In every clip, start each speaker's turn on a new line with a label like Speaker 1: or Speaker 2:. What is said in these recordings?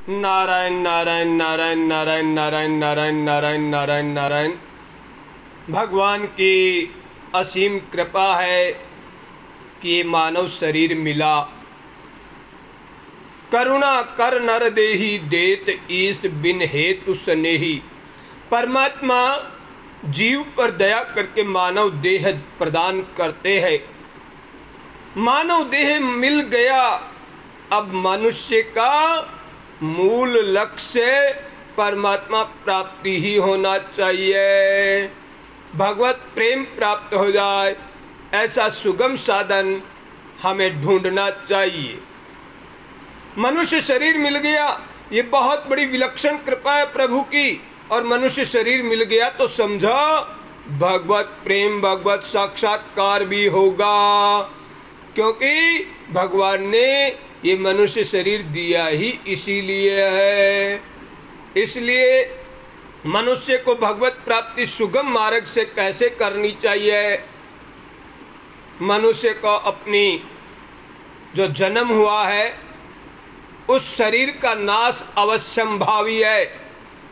Speaker 1: नारायण नारायण नारायण नारायण नारायण नारायण नारायण नारायण नारायण। भगवान की असीम कृपा है कि ये मानव शरीर मिला। करुणा कर नर देहि देत ईस बिन हेतु स्नेही। परमात्मा जीव पर दया करके मानव देह प्रदान करते हैं। मानव देह मिल गया। अब मनुष्य का मूल लक्ष्य परमात्मा प्राप्ति ही होना चाहिए। भगवत प्रेम प्राप्त हो जाए ऐसा सुगम साधन हमें ढूंढना चाहिए। मनुष्य शरीर मिल गया, ये बहुत बड़ी विलक्षण कृपा है प्रभु की। और मनुष्य शरीर मिल गया तो समझो भगवत प्रेम, भगवत साक्षात्कार भी होगा, क्योंकि भगवान ने ये मनुष्य शरीर दिया ही इसीलिए है। इसलिए मनुष्य को भगवत प्राप्ति सुगम मार्ग से कैसे करनी चाहिए। मनुष्य को अपनी जो जन्म हुआ है उस शरीर का नाश अवश्यंभावी है।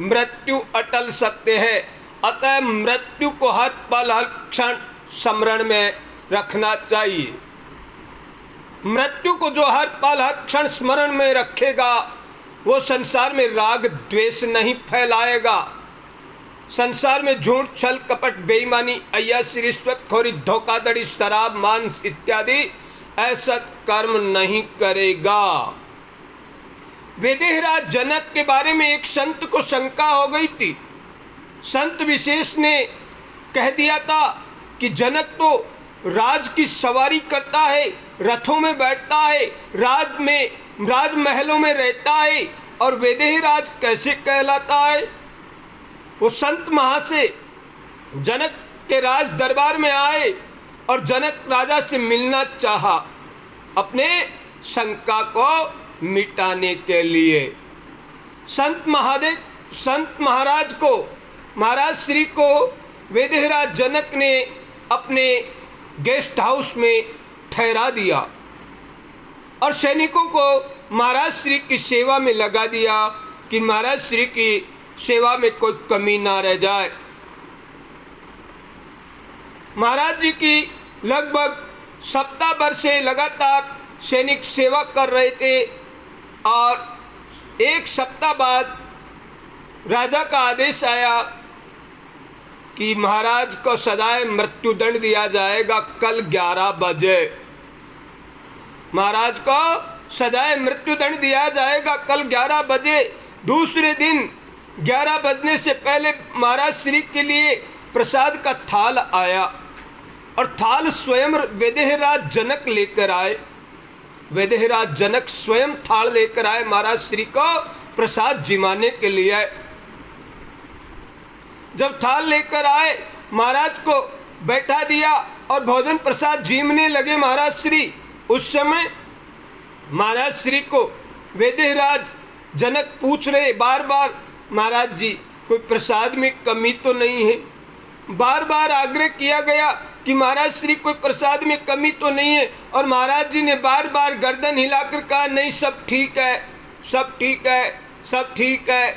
Speaker 1: मृत्यु अटल सत्य है। अतः मृत्यु को हर पल हर क्षण स्मरण में रखना चाहिए। मृत्यु को जो हर पल हर क्षण स्मरण में रखेगा वो संसार में राग द्वेष नहीं फैलाएगा। संसार में झूठ छल कपट बेईमानी अय्याशी रिश्वतखोरी धोखाधड़ी शराब मांस इत्यादि ऐसा कर्म नहीं करेगा। वैदेहराज जनक के बारे में एक संत को शंका हो गई थी। संत विशेष ने कह दिया था कि जनक तो राज की सवारी करता है, रथों में बैठता है, राजमहलों में रहता है, और वैदेहराज कैसे कहलाता है। वो संत महाशय जनक के राज दरबार में आए और जनक राजा से मिलना चाहा अपने शंका को मिटाने के लिए। संत महाराज श्री को वैदेहराज जनक ने अपने गेस्ट हाउस में ठहरा दिया और सैनिकों को महाराज श्री की सेवा में लगा दिया कि महाराज श्री की सेवा में कोई कमी ना रह जाए। महाराज जी की लगभग सप्ताह भर से लगातार सैनिक सेवा कर रहे थे और एक सप्ताह बाद राजा का आदेश आया कि महाराज को सदाए मृत्युदंड दिया जाएगा कल 11 बजे। महाराज को सजाए मृत्युदंड दिया जाएगा कल 11 बजे। दूसरे दिन 11 बजने से पहले महाराज श्री के लिए प्रसाद का थाल आया और थाल स्वयं वैदेहराज जनक लेकर आए। वैदेहराज जनक स्वयं थाल लेकर आए महाराज श्री को प्रसाद जिमाने के लिए। जब थाल लेकर आए महाराज को बैठा दिया और भोजन प्रसाद जीमने लगे महाराज श्री। उस समय महाराज श्री को वैदेहराज जनक पूछ रहे बार बार, महाराज जी कोई प्रसाद में कमी तो नहीं है। बार बार आग्रह किया गया कि महाराज श्री कोई प्रसाद में कमी तो नहीं है, और महाराज जी ने बार बार गर्दन हिलाकर कहा नहीं सब ठीक है, सब ठीक है, सब ठीक है।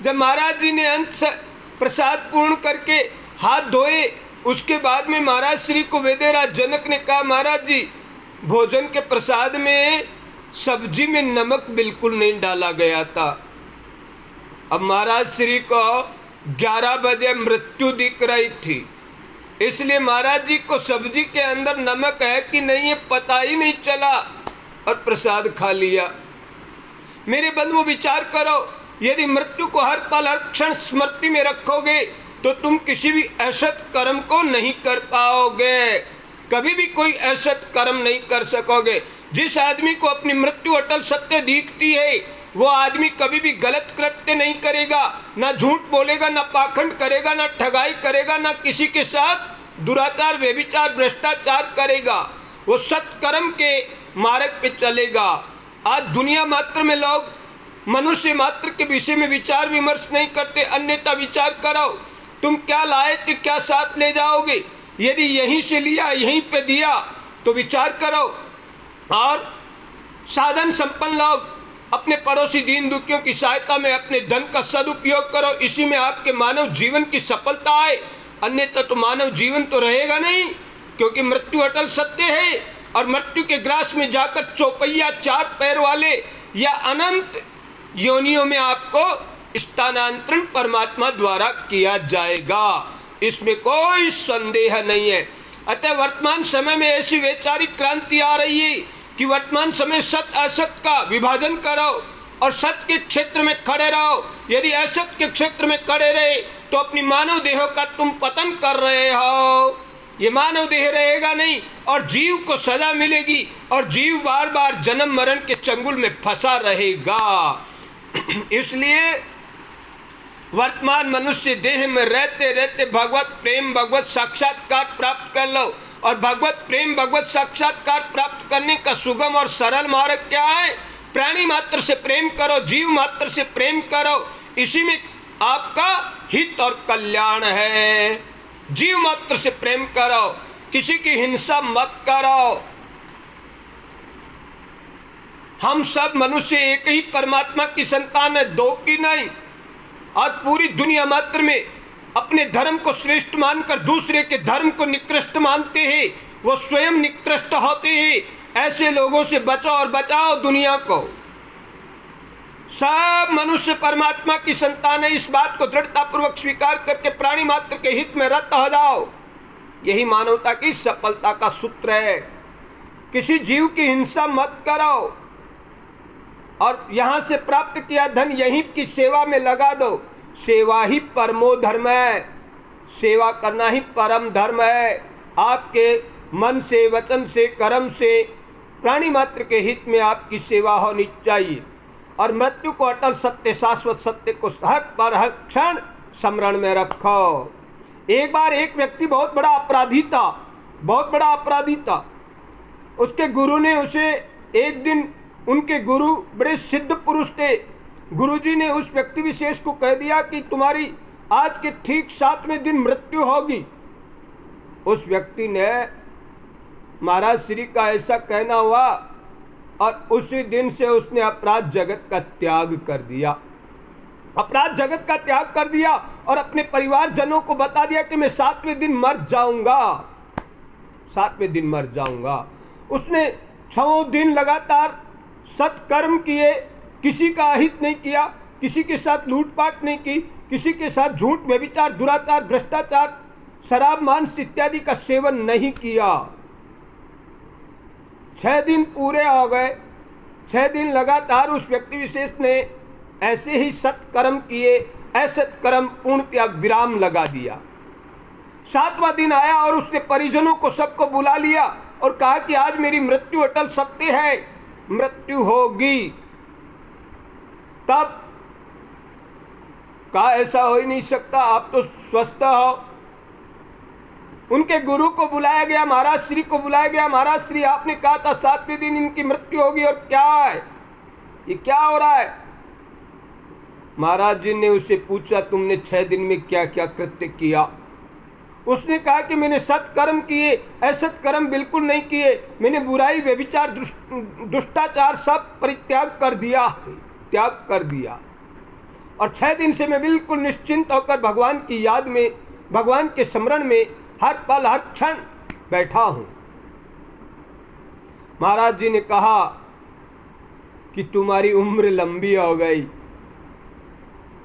Speaker 1: जब महाराज जी ने अंत प्रसाद पूर्ण करके हाथ धोए उसके बाद में महाराज श्री को वैदेहराज जनक ने कहा महाराज जी भोजन के प्रसाद में सब्जी में नमक बिल्कुल नहीं डाला गया था। अब महाराज श्री को 11 बजे मृत्यु दिख रही थी, इसलिए महाराज जी को सब्जी के अंदर नमक है कि नहीं ये पता ही नहीं चला और प्रसाद खा लिया। मेरे बंधुओं विचार करो, यदि मृत्यु को हर पल हर क्षण स्मृति में रखोगे तो तुम किसी भी असत कर्म को नहीं कर पाओगे, कभी भी कोई असत कर्म नहीं कर सकोगे। जिस आदमी को अपनी मृत्यु अटल सत्य दिखती है वो आदमी कभी भी गलत कृत्य नहीं करेगा, ना झूठ बोलेगा, ना पाखंड करेगा, ना ठगाई करेगा, ना किसी के साथ दुराचार व्यभिचार भ्रष्टाचार करेगा। वो सत्कर्म के मार्ग पे चलेगा। आज दुनिया मात्र में लोग मनुष्य मात्र के विषय में विचार विमर्श नहीं करते। अन्यथा विचार करो, तुम क्या लाए थे क्या साथ ले जाओगे। यदि यहीं से लिया यहीं पे दिया तो विचार करो। और साधन संपन्न लोग अपने पड़ोसी दीन दुखियों की सहायता में अपने धन का सदुपयोग करो, इसी में आपके मानव जीवन की सफलता है। अन्यथा तो मानव जीवन तो रहेगा नहीं, क्योंकि मृत्यु अटल सत्य है और मृत्यु के ग्रास में जाकर चौपहिया 4 पैर वाले या अनंत योनियों में आपको स्थानांतरण परमात्मा द्वारा किया जाएगा, इसमें कोई संदेह नहीं है। अतः वर्तमान समय में ऐसी वैचारिक क्रांति आ रही है कि वर्तमान समय सत्य असत्य का विभाजन करो और सत्य के क्षेत्र में खड़े रहो। यदि असत्य के क्षेत्र में खड़े रहे तो अपनी मानव देह का तुम पतन कर रहे हो। ये मानव देह रहेगा नहीं और जीव को सजा मिलेगी और जीव बार बार जन्म मरण के चंगुल में फंसा रहेगा। इसलिए वर्तमान मनुष्य देह में रहते रहते भगवत प्रेम भगवत साक्षात्कार प्राप्त कर लो। और भगवत प्रेम भगवत साक्षात्कार प्राप्त करने का सुगम और सरल मार्ग क्या है? प्राणी मात्र से प्रेम करो, जीव मात्र से प्रेम करो, इसी में आपका हित और कल्याण है। जीव मात्र से प्रेम करो, किसी की हिंसा मत करो। हम सब मनुष्य एक ही परमात्मा की संतान है, दो की नहीं। और पूरी दुनिया मात्र में अपने धर्म को श्रेष्ठ मानकर दूसरे के धर्म को निकृष्ट मानते हैं, वो स्वयं निकृष्ट होते हैं। ऐसे लोगों से बचो और बचाओ दुनिया को। सब मनुष्य परमात्मा की संतान है, इस बात को दृढ़ता पूर्वक स्वीकार करके प्राणी मात्र के हित में रत हो जाओ। यही मानवता की सफलता का सूत्र है। किसी जीव की हिंसा मत करो और यहां से प्राप्त किया धन यहीं की सेवा में लगा दो। सेवा ही परमो धर्म है, सेवा करना ही परम धर्म है। आपके मन से, वचन से, कर्म से प्राणी मात्र के हित में आपकी सेवा होनी चाहिए। और मृत्यु को अटल सत्य, शाश्वत सत्य को हर पर हर क्षण स्मरण में रखो। एक बार एक व्यक्ति बहुत बड़ा अपराधी था, बहुत बड़ा अपराधी था। उसके गुरु ने उसे एक दिन, उनके गुरु बड़े सिद्ध पुरुष थे, गुरुजी ने उस व्यक्ति विशेष को कह दिया कि तुम्हारी आज के ठीक 7वें दिन मृत्यु होगी। उस व्यक्ति ने महाराज श्री का ऐसा कहना हुआ और उसी दिन से उसने अपराध जगत का त्याग कर दिया। अपराध जगत का त्याग कर दिया और अपने परिवारजनों को बता दिया कि मैं 7वें दिन मर जाऊंगा, 7वें दिन मर जाऊंगा। उसने 6 दिन लगातार सत्कर्म किए, किसी का अहित नहीं किया, किसी के साथ लूटपाट नहीं की, किसी के साथ झूठ, व्यभिचार, दुराचार, भ्रष्टाचार, शराब, मांस इत्यादि का सेवन नहीं किया। 6 दिन पूरे हो गए। 6 दिन लगातार उस व्यक्ति विशेष ने ऐसे ही सत्कर्म किए, असत कर्म पूर्णतया विराम लगा दिया। 7वां दिन आया और उसने परिजनों को सबको बुला लिया और कहा कि आज मेरी मृत्यु अटल सत्य है, मृत्यु होगी। तब कहा ऐसा हो ही नहीं सकता, आप तो स्वस्थ हो। उनके गुरु को बुलाया गया, महाराज श्री को बुलाया गया। महाराज श्री, आपने कहा था 7वें दिन इनकी मृत्यु होगी और क्या है, ये क्या हो रहा है? महाराज जी ने उससे पूछा, तुमने 6 दिन में क्या क्या कृत्य किया? उसने कहा कि मैंने सत्कर्म किए, असत कर्म बिल्कुल नहीं किए। मैंने बुराई, व्यभिचार, दुष्टाचार सब परित्याग कर दिया, त्याग कर दिया। और 6 दिन से मैं बिल्कुल निश्चिंत होकर भगवान की याद में, भगवान के स्मरण में हर पल हर क्षण बैठा हूं। महाराज जी ने कहा कि तुम्हारी उम्र लंबी हो गई।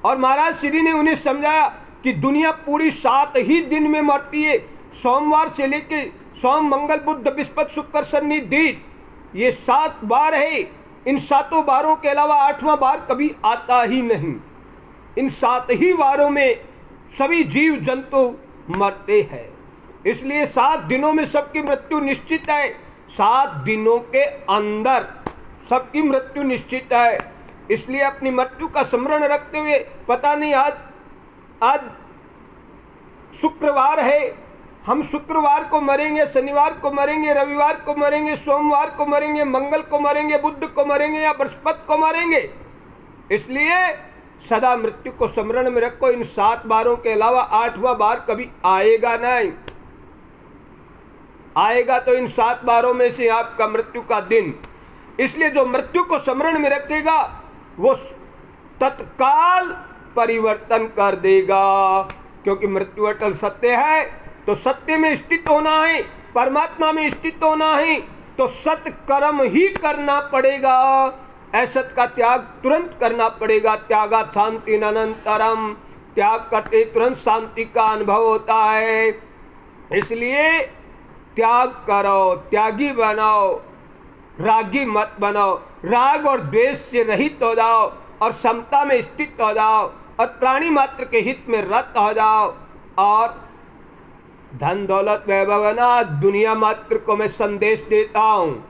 Speaker 1: और महाराज श्री ने उन्हें समझाया कि दुनिया पूरी 7 ही दिन में मरती है। सोमवार से लेके सोम, मंगल, बुध, बृहस्पति, शुक्र, शनि, दिन, ये 7 बार है। इन 7 बारों के अलावा 8वां बार कभी आता ही नहीं। इन 7 ही बारों में सभी जीव जंतु मरते हैं। इसलिए 7 दिनों में सबकी मृत्यु निश्चित है। 7 दिनों के अंदर सबकी मृत्यु निश्चित है। इसलिए अपनी मृत्यु का स्मरण रखते हुए, पता नहीं आज शुक्रवार है, हम शुक्रवार को मरेंगे, शनिवार को मरेंगे, रविवार को मरेंगे, सोमवार को मरेंगे, मंगल को मरेंगे, बुध को मरेंगे या बृहस्पति को मरेंगे। इसलिए सदा मृत्यु को स्मरण में रखो। इन 7 बारों के अलावा 8वां बार कभी आएगा नहीं। आएगा तो इन 7 बारों में से आपका मृत्यु का दिन। इसलिए जो मृत्यु को स्मरण में रखेगा वो तत्काल परिवर्तन कर देगा, क्योंकि मृत्यु अटल सत्य है। तो सत्य में स्थित होना है, परमात्मा में स्थित होना है, तो सत्य कर्म ही करना पड़ेगा। असत का त्याग तुरंत करना पड़ेगा। त्यागा शांति अनंतरम, त्याग करते तुरंत शांति का अनुभव होता है। इसलिए त्याग करो, त्यागी बनाओ, रागी मत बनाओ। राग और द्वेष से रहित हो जाओ और समता में स्थित हो जाओ और प्राणी मात्र के हित में रत हो जाओ। और धन दौलत वैभव ना, दुनिया मात्र को मैं संदेश देता हूँ।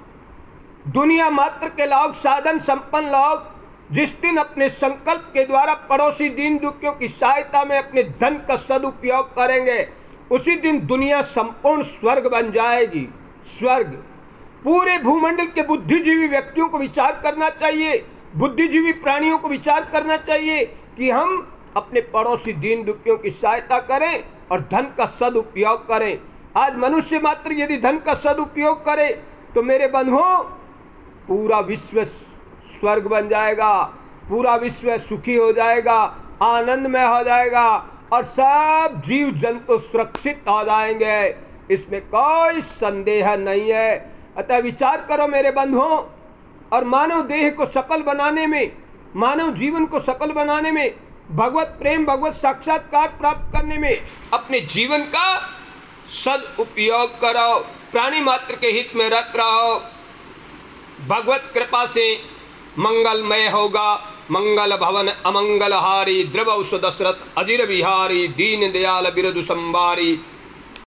Speaker 1: दुनिया मात्र के लोग, साधन संपन्न लोग जिस दिन अपने संकल्प के द्वारा पड़ोसी दीन दुखियों की सहायता में अपने धन का सदुपयोग करेंगे, उसी दिन दुनिया संपूर्ण स्वर्ग बन जाएगी। स्वर्ग। पूरे भूमंडल के बुद्धिजीवी व्यक्तियों को विचार करना चाहिए, बुद्धिजीवी प्राणियों को विचार करना चाहिए कि हम अपने पड़ोसी दीन दुखियों की सहायता करें और धन का सदुपयोग करें। आज मनुष्य मात्र यदि धन का सदुपयोग करे तो मेरे बंधुओं, पूरा विश्व स्वर्ग बन जाएगा, पूरा विश्व सुखी हो जाएगा, आनंदमय हो जाएगा और सब जीव जंतु सुरक्षित हो जाएंगे। इसमें कोई संदेह नहीं है। अतः विचार करो मेरे बंधुओं, और मानव देह को सफल बनाने में, मानव जीवन को सफल बनाने में, भगवत प्रेम, भगवत साक्षात्कार प्राप्त करने में अपने जीवन का सदुपयोग करो, प्राणी मात्र के हित में रत रहो। भगवत कृपा से मंगलमय होगा। मंगल भवन अमंगल हारी, द्रवौ दशरथ अजिर बिहारी, दीन दयाल बिरदु संबारी,